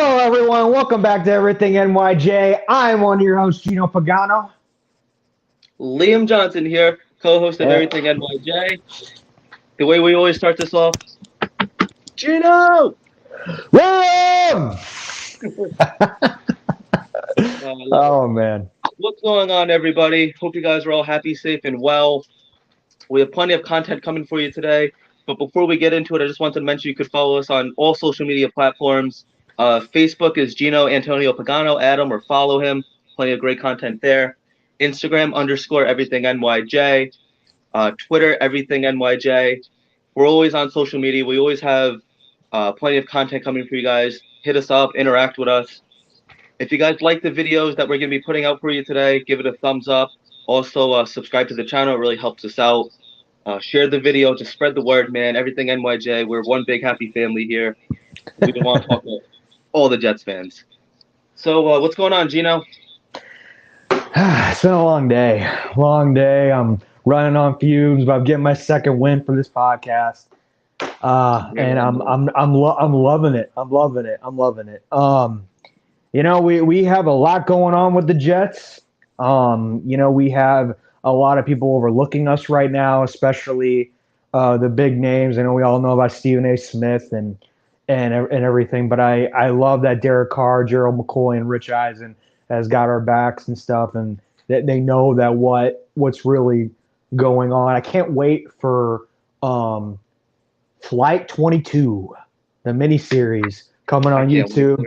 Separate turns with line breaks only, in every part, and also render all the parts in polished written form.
Hello, everyone. Welcome back to Everything NYJ. I'm one of your hosts, Gino Pagano.
Liam Johnson here, co-host of
Eh,
Everything NYJ. The way we always start this off, Gino!
William!
I love it.
Oh, man.
What's going on, everybody? Hope you guys are all happy, safe, and well. We have plenty of content coming for you today. But before we get into it, I just wanted to mention you could follow us on all social media platforms. Facebook is Gino Antonio Pagano. Add him or follow him. Plenty of great content there. Instagram _ Everything NYJ. Twitter, Everything NYJ. We're always on social media. We always have plenty of content coming for you guys. Hit us up, interact with us. If you guys like the videos that we're going to be putting out for you today, give it a thumbs up. Also, subscribe to the channel. It really helps us out. Share the video. Just spread the word, man. Everything NYJ. We're one big happy family here. We just want to talk to all the Jets fans. So what's going on, Gino?
It's been a long day. Long day. I'm running on fumes, but I'm getting my second win for this podcast. And I'm loving it. I'm loving it. I'm loving it. We have a lot going on with the Jets. We have a lot of people overlooking us right now, especially the big names. I know we all know about Stephen A. Smith and everything, but I love that Derek Carr, Gerald McCoy, and Rich Eisen has got our backs and stuff, and that they know that what's really going on. I can't wait for Flight 22, the miniseries coming on YouTube.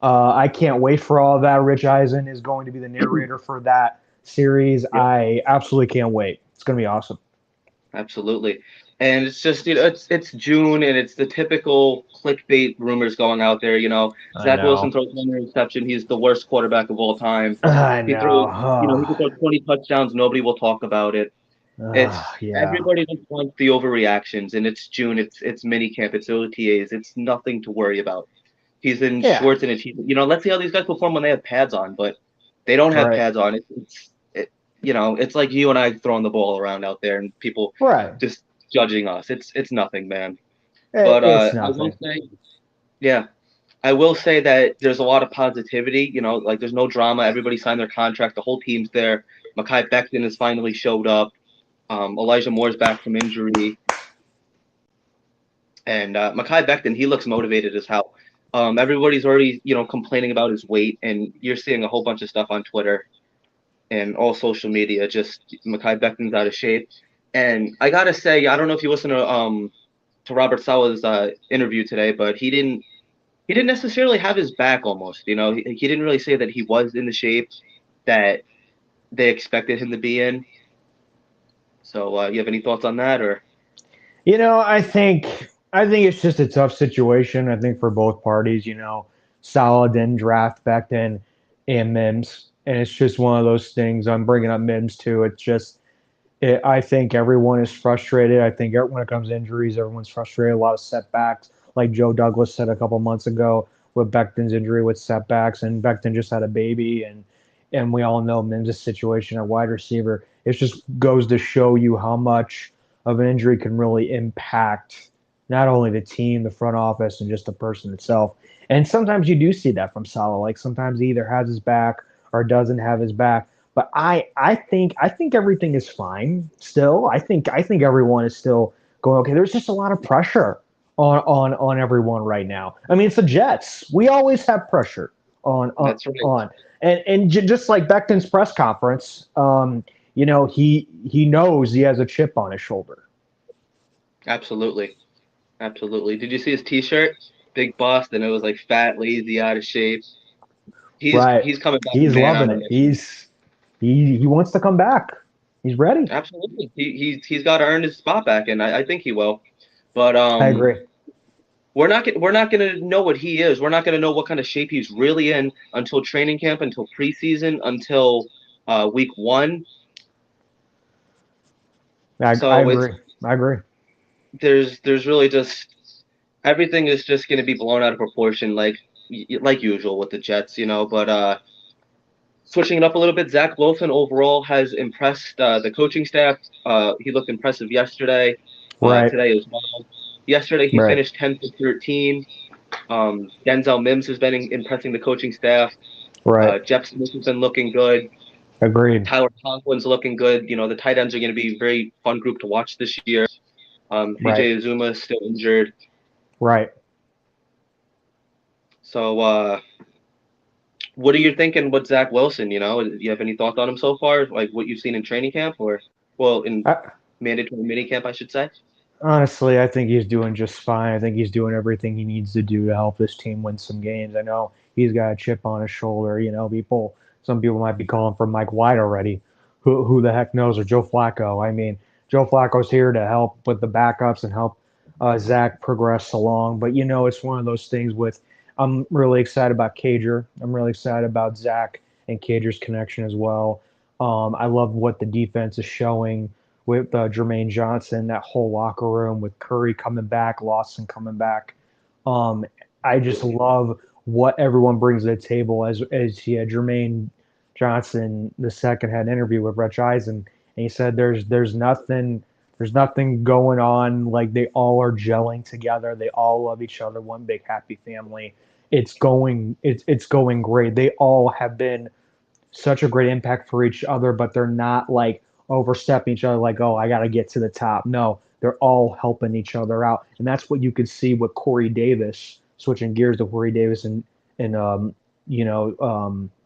I can't wait for all of that. Rich Eisen is going to be the narrator for that series. Yep. I absolutely can't wait. It's going to be awesome.
Absolutely. And it's just, it's June, and it's the typical clickbait rumors going out there. Zach Wilson throws one interception. He's the worst quarterback of all time.
I
know. He could throw 20 touchdowns. Nobody will talk about it. Everybody just wants the overreactions, and it's June. It's mini camp. It's OTAs. It's nothing to worry about. He's in shorts and let's see how these guys perform when they have pads on, but they don't have pads on. It's like you and I throwing the ball around out there, and people just judging us. It's nothing, man. But I will say that there's a lot of positivity. There's no drama. Everybody signed their contract. The whole team's there. Mekhi Becton has finally showed up. Elijah Moore's back from injury. And Mekhi Becton, he looks motivated as hell. Everybody's already, complaining about his weight, and you're seeing a whole bunch of stuff on Twitter and all social media. Just Mekhi Becton's out of shape. And I gotta say, I don't know if you listened to Robert Saleh's interview today, but he didn't necessarily have his back almost. He didn't really say that he was in the shape that they expected him to be in. So you have any thoughts on that, or?
I think it's just a tough situation. I think for both parties. Saleh didn't draft Becton and Mims, and it's just one of those things. I'm bringing up Mims too. It's just, I think everyone is frustrated. I think when it comes to injuries, everyone's frustrated. A lot of setbacks, like Joe Douglas said a couple months ago with Becton's injury with setbacks, and Becton just had a baby, and we all know Mims' situation at wide receiver. It just goes to show you how much of an injury can really impact not only the team, the front office, and just the person itself. And sometimes you do see that from Saleh. Like sometimes he either has his back or doesn't have his back. But I think everything is fine still. I think everyone is still going okay. There's just a lot of pressure on everyone right now. I mean, it's the Jets. We always have pressure on. And just like Becton's press conference, he knows he has a chip on his shoulder.
Absolutely. Did you see his T-shirt? Big bust, and it was like fat, lazy, out of shape. He's coming back.
He's loving it. He wants to come back. He's ready.
Absolutely. He's got to earn his spot back, and I think he will. But
I agree.
We're not going to know what he is. We're not going to know what kind of shape he's really in until training camp, until preseason, until week 1.
I agree.
There's really just everything is just going to be blown out of proportion, like usual with the Jets, But switching it up a little bit, Zach Wilson overall has impressed the coaching staff. He looked impressive yesterday. Today as well. Yesterday he finished 10 for 13. Denzel Mims has been impressing the coaching staff.
Right.
Jeff Smith has been looking good.
Agreed.
Tyler Conklin's looking good. The tight ends are going to be a very fun group to watch this year.
Right.
CJ Azuma is still injured.
Right.
So, what are you thinking with Zach Wilson? Do you have any thoughts on him so far? Like what you've seen in training camp in
I,
mandatory minicamp, I should say?
Honestly, I think he's doing just fine. I think he's doing everything he needs to do to help this team win some games. I know he's got a chip on his shoulder. Some people might be calling for Mike White already. Who the heck knows? Or Joe Flacco. I mean, Joe Flacco's here to help with the backups and help Zach progress along. But it's one of those things with. I'm really excited about Cager. I'm really excited about Zach and Cager's connection as well. I love what the defense is showing with Jermaine Johnson, that whole locker room with Curry coming back, Lawson coming back. Um, I just love what everyone brings to the table. As Jermaine Johnson the second had an interview with Rich Eisen, and he said there's nothing going on. Like they all are gelling together. They all love each other. One big happy family. It's going great. They all have been such a great impact for each other, but they're not like overstepping each other like, oh, I got to get to the top. No, they're all helping each other out. And that's what you could see with Corey Davis, switching gears to Corey Davis and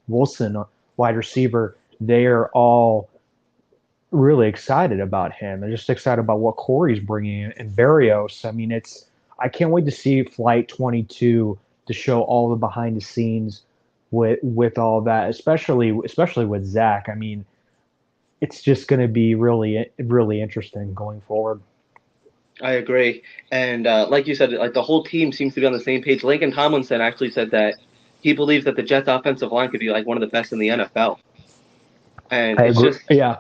Wilson, wide receiver. They are all really excited about him. They're just excited about what Corey's bringing in. And Barrios, I mean, I can't wait to see Flight 22 to show all the behind the scenes with all that, especially with Zach. I mean, it's just going to be really really interesting going forward.
I agree. And like you said, like the whole team seems to be on the same page. Lincoln Tomlinson actually said that he believes that the Jets offensive line could be like one of the best in the NFL. And
I
it's
agree.
just
Yeah.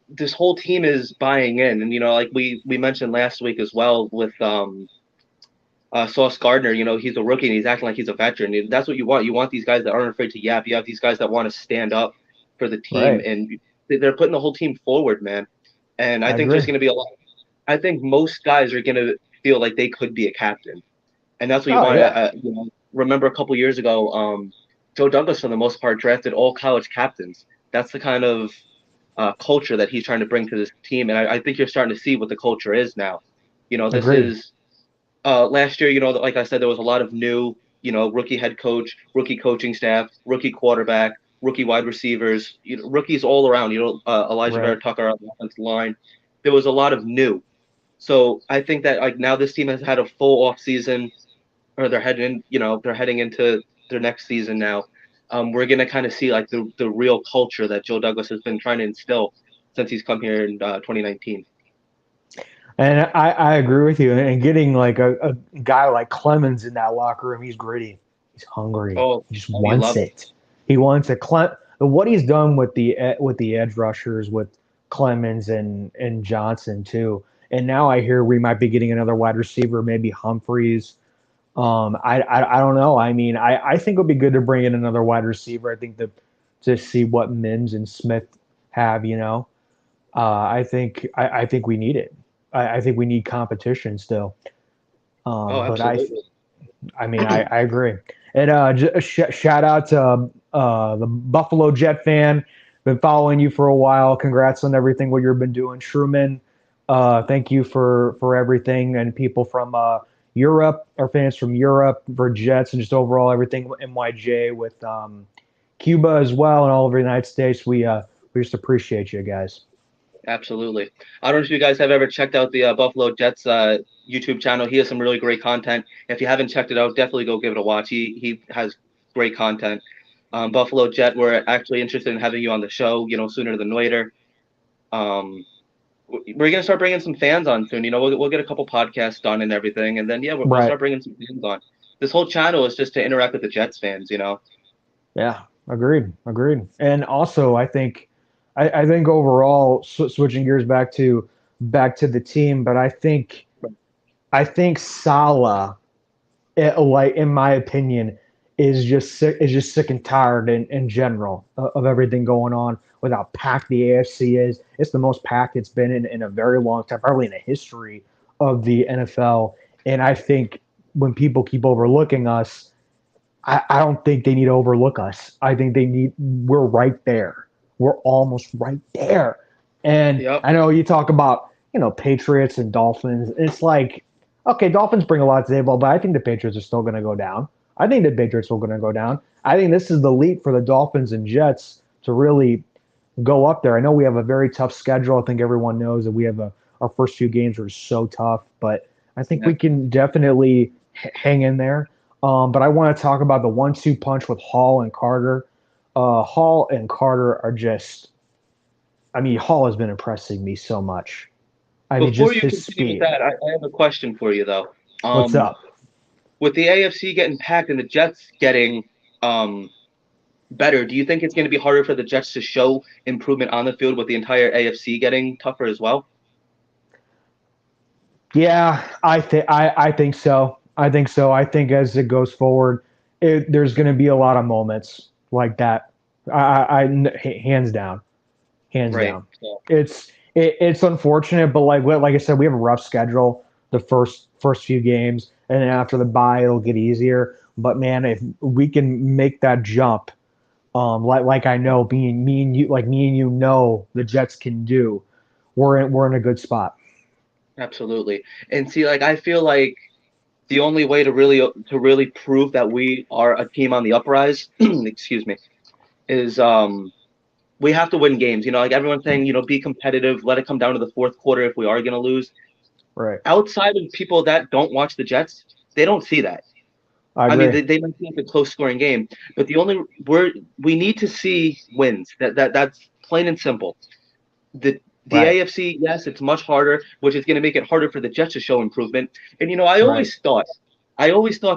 this whole team is buying in. And like we mentioned last week as well with Sauce Gardner, he's a rookie and he's acting like he's a veteran. And that's what you want. You want these guys that aren't afraid to yap. You have these guys that want to stand up for the team,
Right.
and they're putting the whole team forward, man. And I
I
think
agree.
there's going to be a lot. I think most guys are going to feel like they could be a captain, and that's what you
Oh
want.
yeah.
Remember a couple years ago, Joe Douglas for the most part drafted all college captains. That's the kind of culture that he's trying to bring to this team, and I think you're starting to see what the culture is now. This
Agreed.
is last year. Like I said, there was a lot of new, rookie head coach, rookie coaching staff, rookie quarterback, rookie wide receivers, rookies all around. Elijah Vera
Right.
Tucker on the offensive line. There was a lot of new. So I think that like now this team has had a full off season, or they're heading into their next season now. We're gonna kind of see like the real culture that Joe Douglas has been trying to instill since he's come here in 2019.
And I agree with you. And getting like a guy like Clemens in that locker room, he's gritty. He's hungry.
Oh,
He just
you
wants
love it.
it. He wants it. What he's done with the edge rushers with Clemens and Johnson too. And now I hear we might be getting another wide receiver, maybe Humphreys. I don't know. I mean, I think it would be good to bring in another wide receiver. I think to see what Mims and Smith have. I think we need it. I think we need competition still.
Oh,
But
absolutely.
I mean, I agree. And shout out to the Buffalo Jet fan. Been following you for a while. Congrats on everything what you've been doing, Truman. Thank you for everything, and people from Europe, our fans from Europe, for Jets, and just overall everything NYJ with Cuba as well, and all over the United States. We just appreciate you guys.
Absolutely. I don't know if you guys have ever checked out the Buffalo Jets YouTube channel. He has some really great content. If you haven't checked it out, definitely go give it a watch. He has great content. Buffalo Jet, we're actually interested in having you on the show, sooner than later. We're gonna start bringing some fans on soon. We'll get a couple podcasts done and everything, and then we'll
Right.
start bringing some fans on. This whole channel is just to interact with the Jets fans.
Yeah, agreed. And also, I think overall, switching gears back to the team, but I think Salah, like in my opinion, is just sick and tired in general of everything going on with how packed the AFC is. It's the most packed it's been in a very long time, probably in the history of the NFL. And I think when people keep overlooking us, I don't think they need to overlook us. I think we're right there. We're almost right there. And
Yep.
I know you talk about, Patriots and Dolphins. It's like, okay, Dolphins bring a lot to the table, but I think the Patriots are still going to go down. I think the Patriots are going to go down. I think this is the leap for the Dolphins and Jets to really go up there. I know we have a very tough schedule. I think everyone knows that we have our first few games are so tough, but I think
Yeah.
we can definitely hang in there. But I want to talk about the 1-2 punch with Hall and Carter. Hall and Carter are just, I mean, Hall has been impressing me so much. I mean,
Before
just
you
his
continue with
speed.
that, I have a question for you though.
What's
Um,
up?
with the AFC getting packed and the Jets getting um better, do you think it's going to be harder for the Jets to show improvement on the field with the entire AFC getting tougher as well?
Yeah, I think so. I think so. I think as it goes forward, there's going to be a lot of moments like that. Hands down, hands
Right.
down.
So,
It's unfortunate, but like I said, we have a rough schedule the first few games, and then after the bye, it'll get easier. But man, if we can make that jump, like I know being me and you know the Jets can do, we're in a good spot.
absolutely. And see, like I feel like the only way to really prove that we are a team on the uprise, excuse me, is we have to win games. Like everyone's saying, be competitive, let it come down to the fourth quarter if we are going to lose.
Right.
Outside of people that don't watch the Jets, they don't see that.
I
I mean,
agree.
they might think it's a close scoring game, but we need to see wins. That's plain and simple. The
Right.
AFC, yes, it's much harder, which is going to make it harder for the Jets to show improvement. And
Right.
I always thought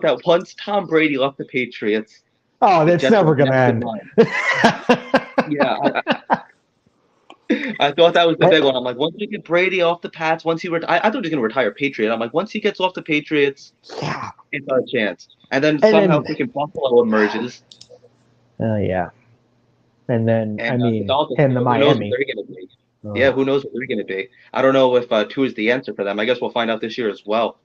that once Tom Brady left the Patriots,
Oh,
the
that's
Jets were
never gonna
next in
end.
line. Yeah, I thought that was the big one. I'm like, once we get Brady off the Pats, I thought he was going to retire Patriot. I'm like, once he gets off the Patriots,
Yeah.
it's our chance. And then
And
somehow
then,
freaking Buffalo emerges,
yeah. And then, I
and the
mean,
Dolphins.
him to
Who knows what
Miami.
they're going to be? Yeah,
Oh,
who knows what they're going to be? I don't know if two is the answer for them. I guess we'll find out this year as well.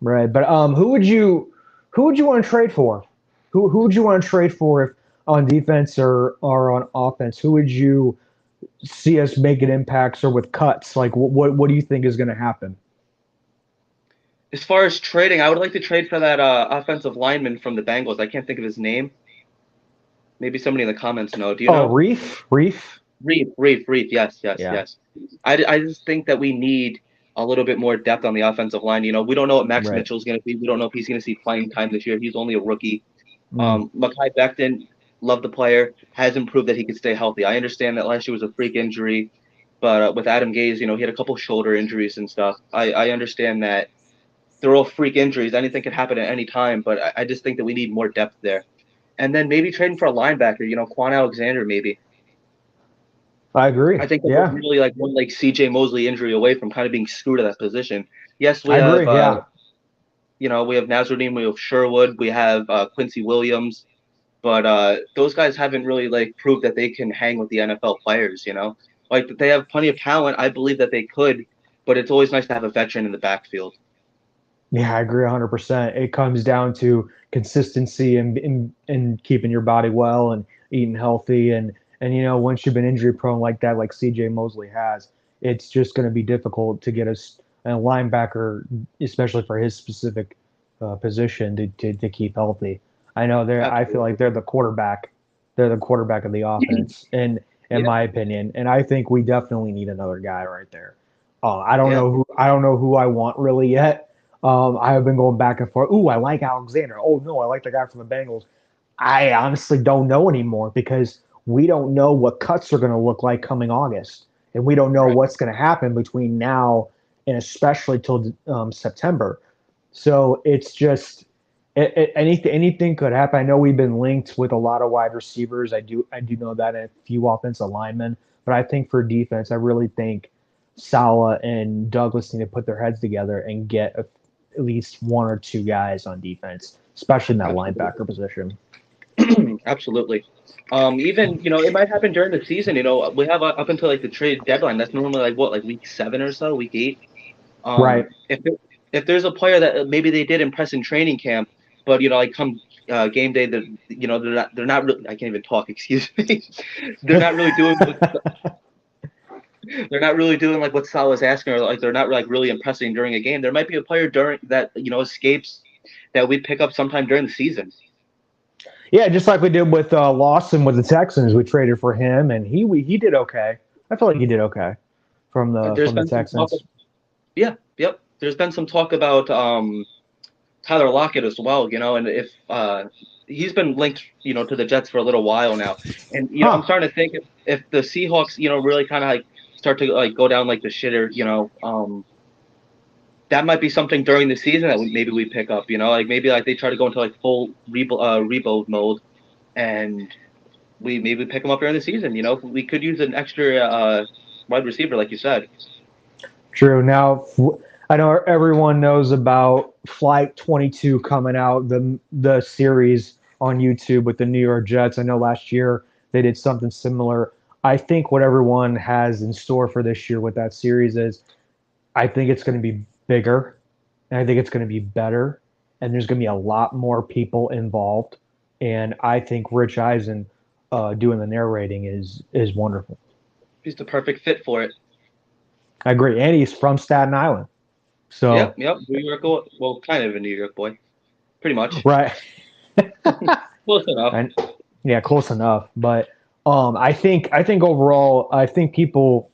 right. But who would you want to trade for? Who would you want to trade for if on defense or on offense? Who would you see us making impacts or with cuts? Like what do you think is going to happen?
As far as trading, I would like to trade for that offensive lineman from the Bengals. I can't think of his name. Maybe somebody in the comments know. Do you
Oh,
know?
Reef.
Reef. Yes, yes,
Yeah.
yes. I just think that we need a little bit more depth on the offensive line. We don't know what Max
Right.
Mitchell's going to be. We don't know if he's going to see playing time this year. He's only a rookie.
Mm,
Mekhi Becton, love the player, hasn't proved that he could stay healthy. I understand that last year was a freak injury, but with Adam Gase, he had a couple shoulder injuries and stuff. I understand that they're all freak injuries. Anything can happen at any time, but I just think that we need more depth there. And then maybe trading for a linebacker, Quan Alexander, maybe.
I agree.
I think that we're
Yeah.
really like one like CJ Mosley injury away from kind of being screwed at that position. Yes, we
I
have
agree. Yeah.
we have Nazardine, we have Sherwood, we have Quincy Williams, but those guys haven't really like proved that they can hang with the NFL players. Like they have plenty of talent. I believe that they could, but it's always nice to have a veteran in the backfield.
Yeah, I agree 100%. It comes down to consistency and keeping your body well and eating healthy and once you've been injury prone like that, like CJ Mosley has, it's just going to be difficult to get a linebacker, especially for his specific position, to keep healthy. I know I feel like
Absolutely.
they're the quarterback. They're the quarterback of the offense, in
Yeah,
my opinion. And I think we definitely need another guy right there.
yeah.
I don't know who I want really yet. I have been going back and forth. Ooh, I like Alexander. Oh no, I like the guy from the Bengals. I honestly don't know anymore because we don't know what cuts are going to look like coming August, and we don't know
Right.
what's going to happen between now and especially till September. So it's just anything could happen. I know we've been linked with a lot of wide receivers. I do know that, and a few offensive linemen, but I think for defense, I really think Salah and Douglas need to put their heads together and get at least one or two guys on defense, especially in that
Absolutely.
linebacker position.
Absolutely. Even it might happen during the season. We have until like the trade deadline. That's normally like what, like week 7 or so, week 8.
Right.
If if there's a player that maybe they did impress in training camp, but like come game day, that they're not really, I can't even talk. Excuse me. they're not really doing what, they're not really doing like what Sal is asking, or like they're not like really impressing during a game. There might be a player during that escapes that we pick up sometime during the season.
Yeah, just like we did with Lawson with the Texans, we traded for him, and he did okay. I feel like he did okay from
There's
the
been some talk.
Texans.
Yeah, yep. There's been some talk about Tyler Lockett as well, and if he's been linked, to the Jets for a little while now, and I'm
Huh?
starting to think if the Seahawks, really kind of like start to like go down like the shitter, that might be something during the season that maybe we pick up, like maybe like they try to go into like full rebuild mode, and we maybe pick them up during the season. We could use an extra wide receiver, like you said.
True. Now, I know everyone knows about Flight 22 coming out, the series on YouTube with the New York Jets. I know last year they did something similar. I think what everyone has in store for this year with that series is I think it's going to be bigger, and I think it's going to be better, and there's going to be a lot more people involved. And I think Rich Eisen doing the narrating is wonderful.
He's the perfect fit for it.
I agree, and he's from Staten Island, so
Yep. New York, well, kind of a New York boy, pretty much.
right.
Close enough.
And, yeah, close enough. But I think overall, I think people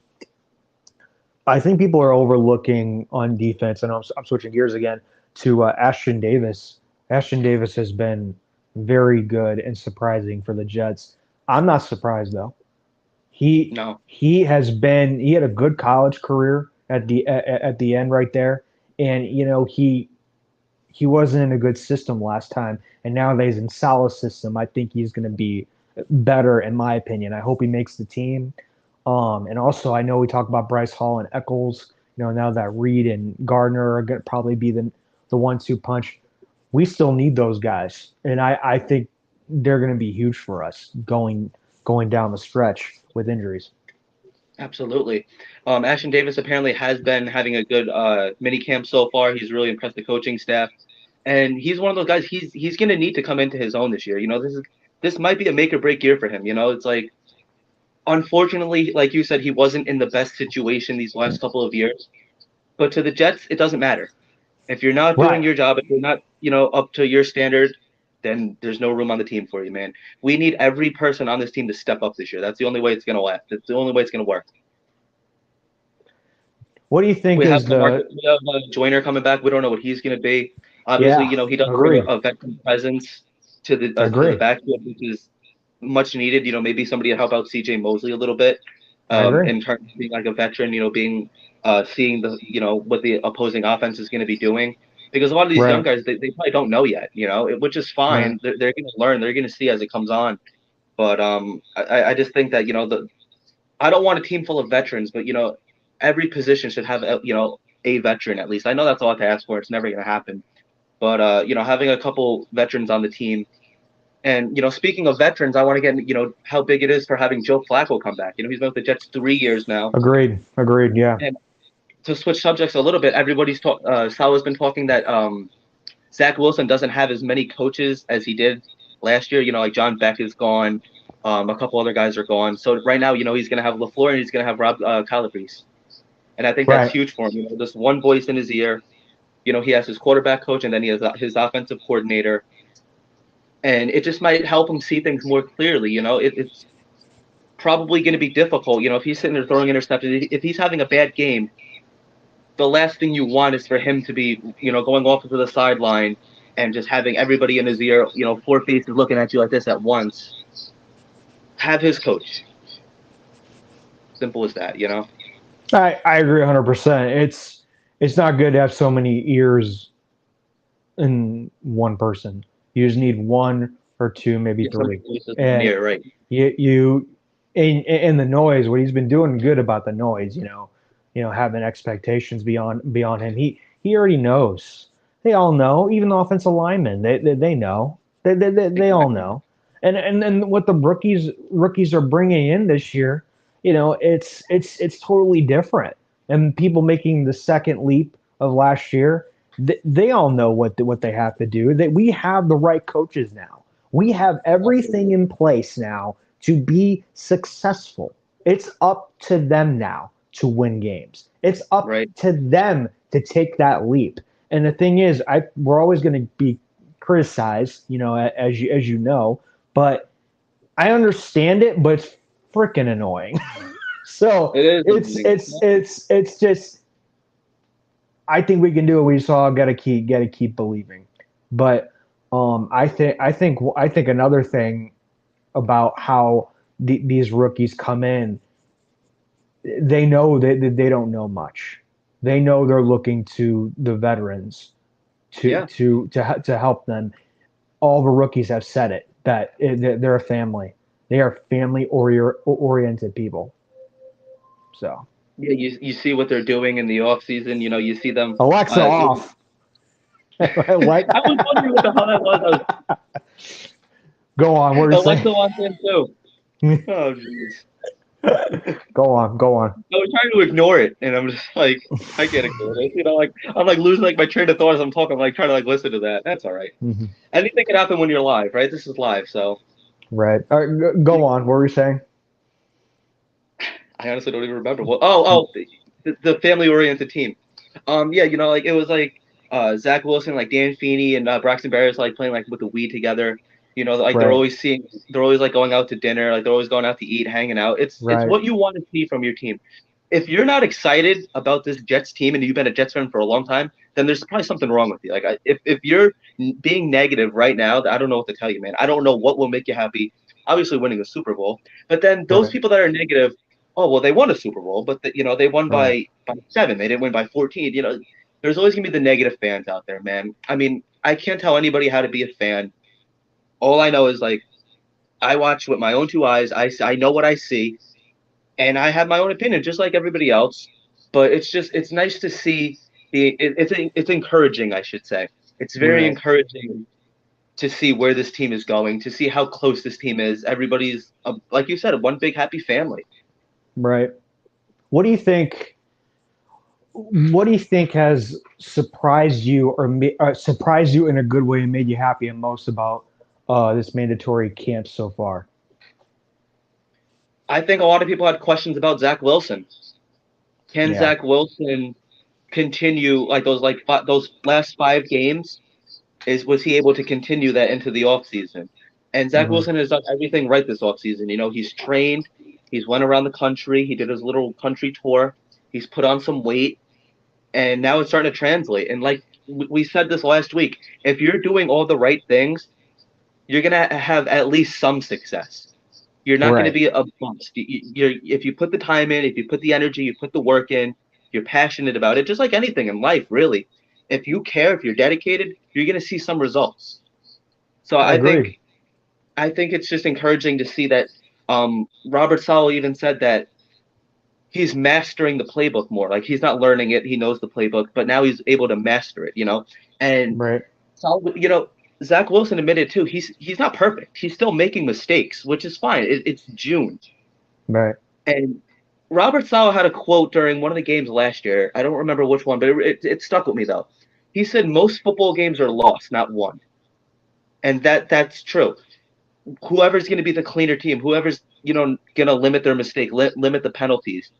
are overlooking on defense, and I'm switching gears again to Ashton Davis. Ashton Davis has been very good and surprising for the Jets. I'm not surprised though.
No.
He had a good college career at the end right there, and he wasn't in a good system last time, and now that he's in Salah's system, I think he's going to be better in my opinion. I hope he makes the team. And also, I know we talk about Bryce Hall and Eccles. Now that Reed and Gardner are going to probably be the 1-2 punch. We still need those guys, and I think they're going to be huge for us going down the stretch with injuries.
Absolutely. Ashton Davis apparently has been having a good mini camp so far. He's really impressed the coaching staff, and he's one of those guys. He's going to need to come into his own this year. This might be a make or break year for him. It's like, unfortunately, like you said, he wasn't in the best situation these last couple of years. But to the Jets, it doesn't matter. If you're not doing your job, if you're not up to your standard, then there's no room on the team for you, man. We need every person on this team to step up this year. That's the only way it's going to last. That's the only way it's going to work.
What do you think
we
is
have Joyner coming back. We don't know what he's going to be. Obviously, he does bring a veteran presence to the backfield, which is much needed. Maybe somebody to help out C.J. Mosley a little bit in terms of being like a veteran. Being seeing the what the opposing offense is going to be doing. Because a lot of these young guys, they probably don't know yet, which is fine. Right. They're going to learn. They're going to see as it comes on. But I just think that, I don't want a team full of veterans, but, every position should have, a veteran at least. I know that's a lot to ask for. It's never going to happen. But, having a couple veterans on the team. And, speaking of veterans, I want to get, how big it is for having Joe Flacco come back. He's been with the Jets 3 years now.
Agreed, yeah.
And to switch subjects a little bit, everybody's Salah's been talking that Zach Wilson doesn't have as many coaches as he did last year. Like John Beck is gone, a couple other guys are gone. So right now, he's going to have LaFleur and he's going to have Rob Calabrese, and I think that's huge for him. Just one voice in his ear. He has his quarterback coach, and then he has his offensive coordinator, and it just might help him see things more clearly. It's probably going to be difficult. If he's sitting there throwing interceptions, if he's having a bad game, the last thing you want is for him to be, going off to the sideline and just having everybody in his ear, 4 faces looking at you like this at once. Have his coach. Simple as that,
I agree 100%. It's not good to have so many ears in one person. You just need 1 or 2, maybe 3.
And right.
You in the noise, what he's been doing good about the noise, having expectations beyond him. He already knows. They all know. Even the offensive linemen, they know. They all know. And what the rookies are bringing in this year, it's totally different. And people making the second leap of last year, They all know what they have to do. That we have the right coaches now. We have everything in place now to be successful. It's up to them now to win games. It's up
Right.
to them to take that leap. And the thing is, we're always going to be criticized, as you know, but I understand it, but it's freaking annoying. So
It is
it's just I think we can do it. We just all gotta keep believing. But I think another thing about how these rookies come in, they know that they don't know much. They know they're looking to the veterans
yeah.
to help them. All the rookies have said it that they're a family. They are family oriented people. So
Yeah, you see what they're doing in the off season. You see them.
Alexa
Uh,
off. Like,
I was wondering what the hell that was.
go on. What are you saying?
Alexa wants in too. Oh jeez.
Go on. Go on.
I was trying to ignore it, and I'm just like, I can't ignore it. Like I'm like losing like my train of thought as I'm talking. I'm like trying to like listen to that. That's all right.
Mm-hmm.
Anything can happen when you're live, right? This is live, so
Right. All right. Go on. What were you saying?
I honestly don't even remember what. Oh, the family-oriented team. Yeah, like it was like Zach Wilson, like Dan Feeney, and Braxton Berrios like playing like with the weed together. Like
Right.
they're always like going out to dinner, like they're always going out to eat, hanging out. It's
Right.
what you want to see from your team. If you're not excited about this Jets team and you've been a Jets fan for a long time, then there's probably something wrong with you. Like if you're being negative right now, I don't know what to tell you, man. I don't know what will make you happy. Obviously, winning a Super Bowl, but then those
Right.
people that are negative, oh well, they won a Super Bowl, but they won
Right.
by 7. They didn't win by 14. There's always gonna be the negative fans out there, man. I mean, I can't tell anybody how to be a fan. All I know is like I watch with my own two eyes. I know what I see, and I have my own opinion, just like everybody else. But it's nice to see it's encouraging, I should say. It's very
Right.
encouraging to see where this team is going, to see how close this team is. Everybody's like you said, one big happy family.
Right. What do you think? What do you think has surprised you surprised you in a good way and made you happy and most about this mandatory camp so far?
I think a lot of people had questions about Zach Wilson. Can
Yeah.
Zach Wilson continue like those last 5 games? Was he able to continue that into the offseason? And Zach
Hmm.
Wilson has done everything right this offseason. He's trained, he's went around the country, he did his little country tour, he's put on some weight, and now it's starting to translate. And like we said this last week, if you're doing all the right things, you're gonna have at least some success. You're not going to
Right.
be a bust. If you put the time in, if you put the energy, you put the work in, you're passionate about it, just like anything in life, really. If you care, if you're dedicated, you're going to see some results. So
I agree.
I think it's just encouraging to see that. Robert Sala even said that he's mastering the playbook more. Like he's not learning it, he knows the playbook, but now he's able to master it. And
Right.
Sala, Zach Wilson admitted too. He's not perfect. He's still making mistakes, which is fine. It's June.
Right.
And Robert Sala had a quote during one of the games last year. I don't remember which one, but it stuck with me though. He said most football games are lost, not won, and that's true. Whoever's going to be the cleaner team, whoever's going to limit their mistake, limit the penalties.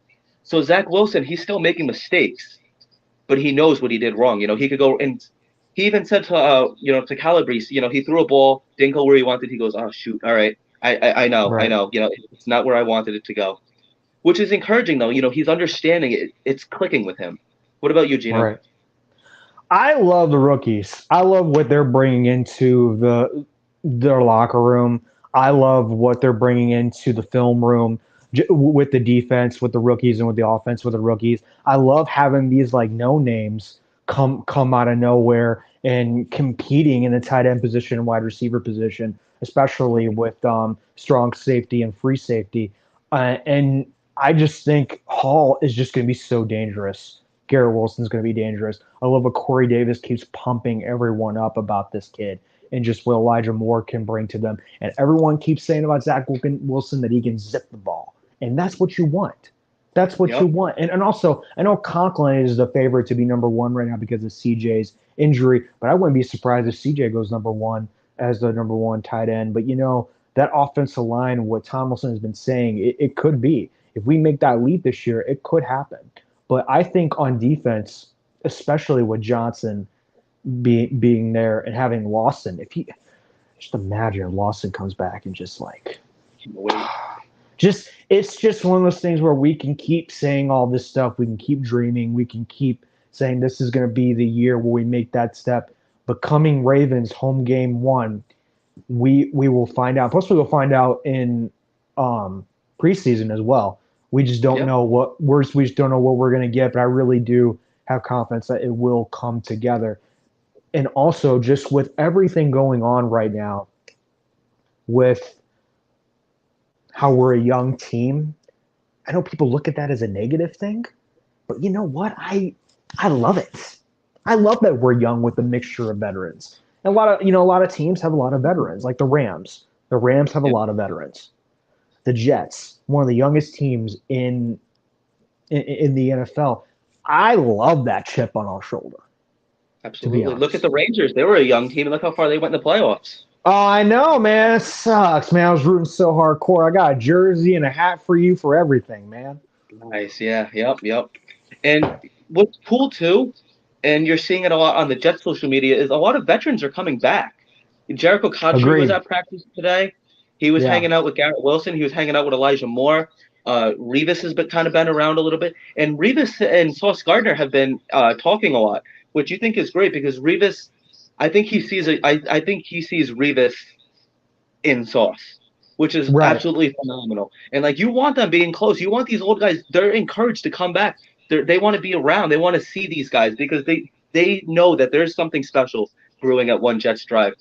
So Zach Wilson, he's still making mistakes, but he knows what he did wrong. He could go and he even said to to Calabrese, he threw a ball, didn't go where he wanted. He goes, oh shoot, all right, I know,
Right.
it's not where I wanted it to go, which is encouraging though. He's understanding it. It's clicking with him. What about you, Gino?
Right. I love the rookies. I love what they're bringing into their locker room. I love what they're bringing into the film room with the defense, with the rookies, and with the offense with the rookies. I love having these like no names come out of nowhere and competing in the tight end position and wide receiver position, especially with strong safety and free safety. And I just think Hall is just going to be so dangerous. Garrett Wilson's going to be dangerous. I love what Corey Davis keeps pumping everyone up about this kid and just what Elijah Moore can bring to them. And everyone keeps saying about Zach Wilson that he can zip the ball. And that's what you want. That's what you
Yep.
want. And also, I know Conklin is the favorite to be number one right now because of CJ's injury, but I wouldn't be surprised if CJ goes number one as the number one tight end. But that offensive line, what Tomlinson has been saying, it could be. If we make that leap this year, it could happen. But I think on defense, especially with Johnson being there and having Lawson, if he just imagine if Lawson comes back and just like
Wait.
just it's just one of those things where we can keep saying all this stuff, we can keep dreaming, we can keep saying this is going to be the year where we make that step. Becoming Ravens home game one, we will find out. Plus, we will find out in preseason as well. We just don't
Yep.
know we just don't know what we're going to get, but I really do have confidence that it will come together. And also, just with everything going on right now, with how we're a young team, I know people look at that as a negative thing, but you know what? I love it. I love that we're young with a mixture of veterans. And a lot of teams have a lot of veterans, like the Rams. The Rams have a
Yep.
lot of veterans. The Jets, one of the youngest teams in the NFL. I love that chip on our shoulder, to be
Absolutely. Look at
honest.
the Rangers. They were a young team, and look how far they went in the playoffs.
Oh, I know, man. It sucks, man. I was rooting so hardcore. I got a jersey and a hat for you for everything, man.
Nice. Yeah. Yep. Yep. And what's cool too, and you're seeing it a lot on the Jets social media, is a lot of veterans are coming back. Jericho Cotchery was
Agreed.
at practice today. He was
Yeah.
hanging out with Garrett Wilson. He was hanging out with Elijah Moore. Revis has been kind of been around a little bit, and Revis and Sauce Gardner have been talking a lot, which you think is great because Revis, I think he sees Revis in Sauce, which is
Right.
absolutely phenomenal. And like you want them being close. You want these old guys. They're encouraged to come back. They want to be around. They want to see these guys because they know that there's something special brewing at One Jets Drive.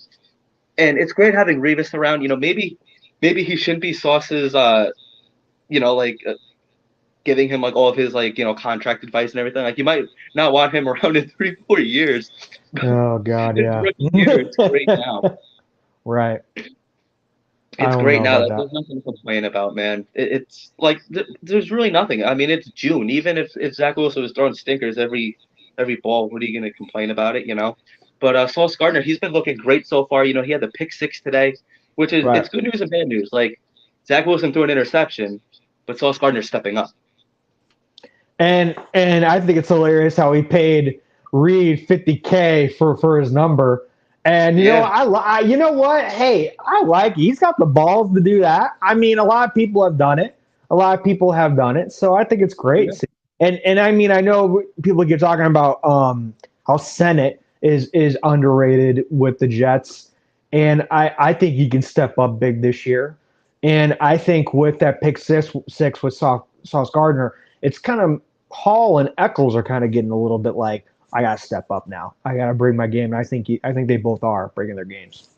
And it's great having Revis around. Maybe he shouldn't be Sauce's like giving him like all of his like contract advice and everything. Like you might not want him around in 3-4 years.
Oh God,
His
yeah.
rookie year, it's great now.
Right. I
It's
don't
great
know
now.
about
Like,
that.
there's nothing to complain about, man. It's like there's really nothing. I mean, it's June. Even if Zach Wilson was throwing stinkers every ball, what are you going to complain about it? But Sauce Gardner, he's been looking great so far. He had the pick six today, which is
Right.
it's good news and bad news. Like Zach Wilson threw an interception, but Sauce Gardner's stepping up.
And I think it's hilarious how he paid Reed 50K for his number. And
Yeah,
you know what? Hey, he's got the balls to do that. I mean, a lot of people have done it. A lot of people have done it. So I think it's great.
yeah,
And I mean, I know people keep talking about how Senate is underrated with the Jets, and I think he can step up big this year. And I think with that pick six with Sauce Gardner, it's kind of Hall and Eccles are kind of getting a little bit like I gotta step up now. I gotta bring my game. And I think they both are bringing their games.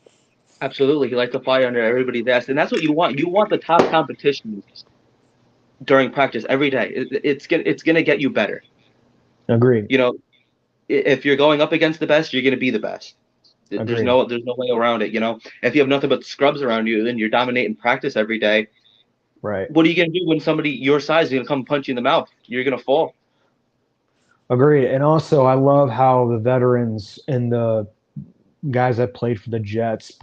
absolutely. He likes to fly under everybody's ass, and that's what you want. You want the top competition during practice every day. It's gonna get you better.
Agreed.
You know, if you're going up against the best, you're gonna be the best. There's
Agreed.
no way around it. If you have nothing but scrubs around you and you're dominating practice every day,
Right.
what are you gonna do when somebody your size is gonna come punch you in the mouth? You're gonna fall.
Agreed. And also, I love how the veterans and the guys that played for the Jets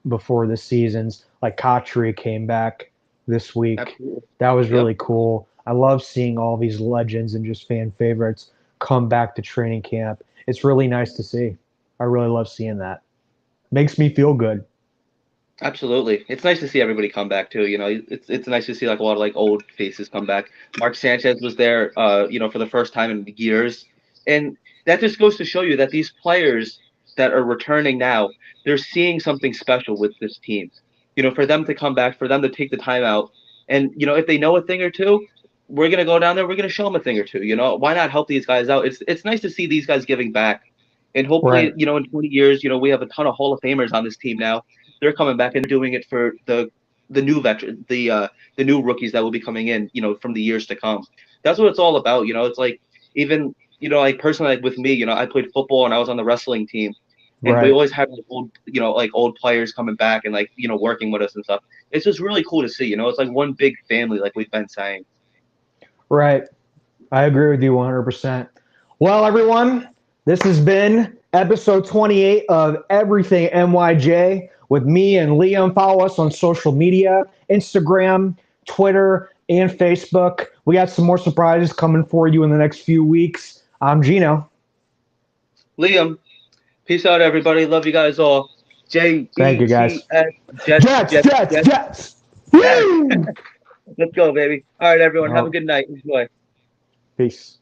before the seasons, like Kotri came back this week.
Absolutely.
That was
Yep.
really cool. I love seeing all these legends and just fan favorites come back to training camp. It's really nice to see. I really love seeing that. Makes me feel good.
Absolutely. It's nice to see everybody come back too. It's nice to see like a lot of like old faces come back. Mark Sanchez was there, for the first time in years, and that just goes to show you that these players that are returning now, they're seeing something special with this team. For them to come back, for them to take the time out, and if they know a thing or two, we're gonna go down there. We're gonna show them a thing or two. Why not help these guys out? It's nice to see these guys giving back, and hopefully,
Right.
in 20 years, we have a ton of Hall of Famers on this team now. They're coming back and doing it for the new veteran, the new rookies that will be coming in, from the years to come. That's what it's all about. It's like even like personally, like with me, I played football and I was on the wrestling team, and we
Right.
always had like old players coming back and like working with us and stuff. It's just really cool to see. It's like one big family, like we've been saying.
Right. I agree with you 100%. Well, everyone, this has been episode 28 of Everything NYJ with me and Liam. Follow us on social media, Instagram, Twitter, and Facebook. We got some more surprises coming for you in the next few weeks. I'm Gino.
Liam, peace out, everybody. Love you guys all.
Thank you, guys. Jets.
Yes.
Woo!
Let's go, baby. All right, everyone.
All
Have a
right.
good night. Enjoy.
Peace.